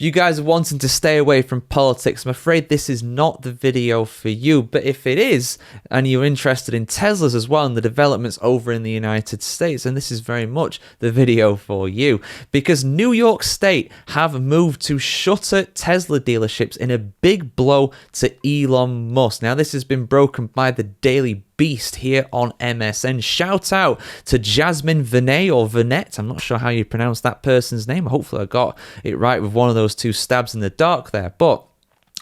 you guys are wanting to stay away from politics, I'm afraid this is not the video for you. But if it is, and you're interested in Teslas as well and the developments over in the United States, then this is very much the video for you. Because New York State have moved to shutter Tesla dealerships in a big blow to Elon Musk. Now, this has been broken by the Daily Beast here on MSN. Shout out to Jasmine Venet or Venet. I'm not sure how you pronounce that person's name. Hopefully I got it right with one of those two stabs in the dark there. But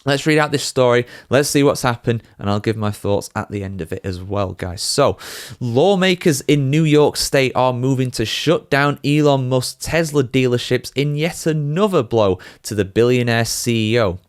let's read out this story. Let's see what's happened, and I'll give my thoughts at the end of it as well, guys. So, lawmakers in New York State are moving to shut down Elon Musk's Tesla dealerships in yet another blow to the billionaire CEO.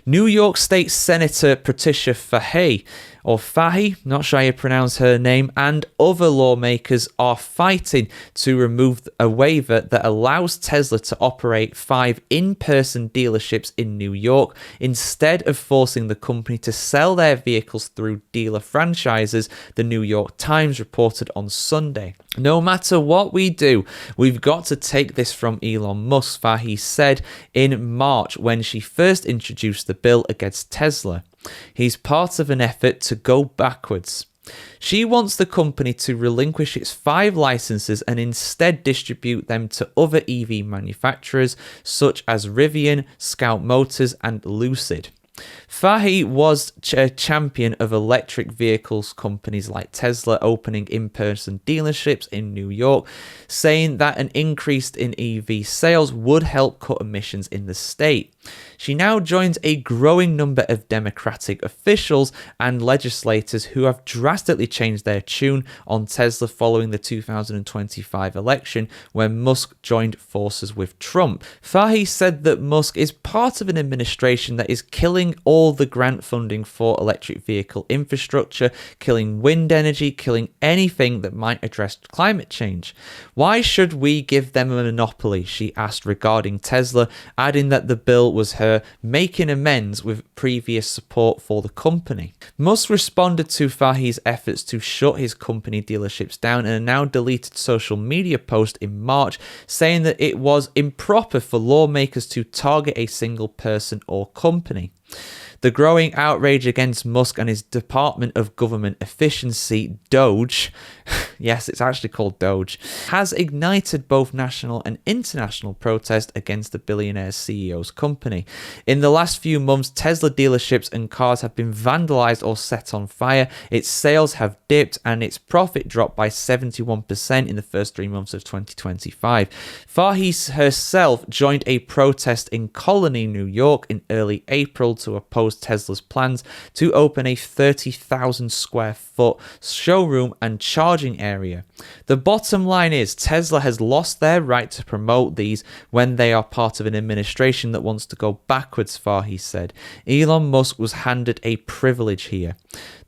New York State Senator Patricia Fahey, or Fahy, not sure how you pronounce her name, and other lawmakers are fighting to remove a waiver that allows Tesla to operate 5 in-person dealerships in New York instead of forcing the company to sell their vehicles through dealer franchises, the New York Times reported on Sunday. No matter what we do, we've got to take this from Elon Musk, Fahy said in March when she first introduced the bill against Tesla. He's part of an effort to go backwards. She wants the company to relinquish its 5 licenses and instead distribute them to other EV manufacturers such as Rivian, Scout Motors, and Lucid. Fahy was a champion of electric vehicles companies like Tesla opening in-person dealerships in New York, saying that an increase in EV sales would help cut emissions in the state. She now joins a growing number of Democratic officials and legislators who have drastically changed their tune on Tesla following the 2025 election when Musk joined forces with Trump. Fahy said that Musk is part of an administration that is killing all the grant funding for electric vehicle infrastructure, killing wind energy, killing anything that might address climate change. Why should we give them a monopoly? She asked regarding Tesla, adding that the bill was her making amends with previous support for the company. Musk responded to Fahy's efforts to shut his company dealerships down in a now deleted social media post in March, saying that it was improper for lawmakers to target a single person or company. The growing outrage against Musk and his Department of Government Efficiency, DOGE, yes, it's actually called DOGE, has ignited both national and international protest against the billionaire CEO's company. In the last few months, Tesla dealerships and cars have been vandalized or set on fire, its sales have dipped, and its profit dropped by 71% in the first 3 months of 2025. Fahy herself joined a protest in Colony, New York in early April to oppose Tesla's plans to open a 30,000 square foot showroom and charging area. The bottom line is Tesla has lost their right to promote these when they are part of an administration that wants to go backwards, Fahy said. Elon Musk was handed a privilege here.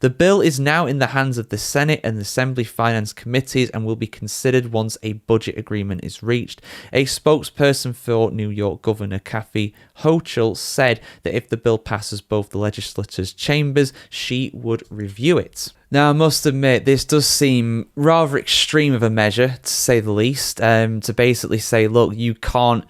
The bill is now in the hands of the Senate and the Assembly Finance Committees and will be considered once a budget agreement is reached. A spokesperson for New York Governor Kathy Hochul said that if the bill passes both the legislature's chambers, she would review it. Now, I must admit, this does seem rather extreme of a measure, to say the least, to basically say, look, you can't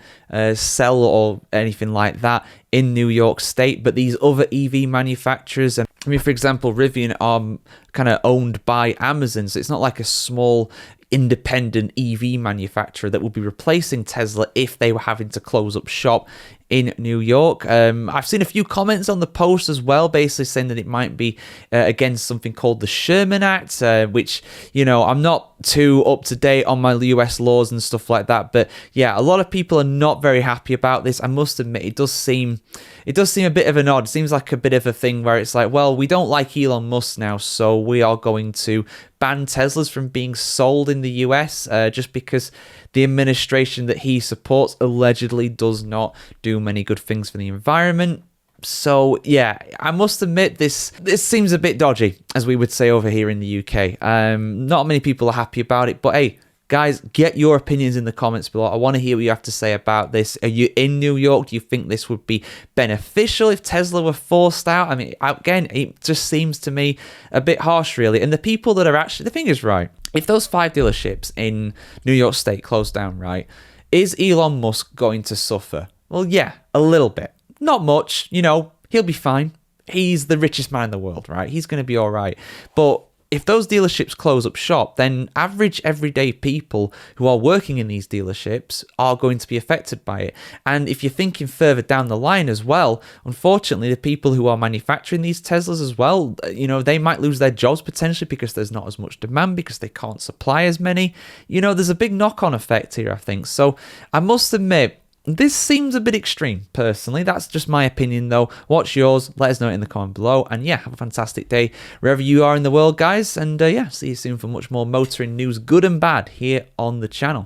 sell or anything like that in New York State, but these other EV manufacturers, I mean, for example, Rivian are kind of owned by Amazon, so it's not like a small independent EV manufacturer that would be replacing Tesla if they were having to close up shop in New York. I've seen a few comments on the post as well, basically saying that it might be against something called the Sherman Act, which, you know, I'm not too up to date on my US laws and stuff like that, but yeah, a lot of people are not very happy about this. I must admit, it does seem a bit of an odd. It seems like a bit of a thing where it's like, well, we don't like Elon Musk now, so we are going to ban Teslas from being sold in the US just because the administration that he supports allegedly does not do many good things for the environment. So yeah, I must admit this seems a bit dodgy, as we would say over here in the UK. Not many people are happy about it, but hey, guys, get your opinions in the comments below. I want to hear what you have to say about this. Are you in New York? Do you think this would be beneficial if Tesla were forced out? I mean, again, it just seems to me a bit harsh, really. And the people that are actually, the thing is, right, if those 5 dealerships in New York State close down, right, is Elon Musk going to suffer? Well, yeah, a little bit. Not much, he'll be fine. He's the richest man in the world, right? He's going to be all right. But if those dealerships close up shop, then average everyday people who are working in these dealerships are going to be affected by it. And if you're thinking further down the line as well, unfortunately, the people who are manufacturing these Teslas as well, they might lose their jobs potentially because there's not as much demand, because they can't supply as many. There's a big knock-on effect here, I think. So I must admit, this seems a bit extreme, personally. That's just my opinion, though. What's yours? Let us know it in the comment below. And yeah, have a fantastic day wherever you are in the world, guys. And yeah, see you soon for much more motoring news, good and bad, here on the channel.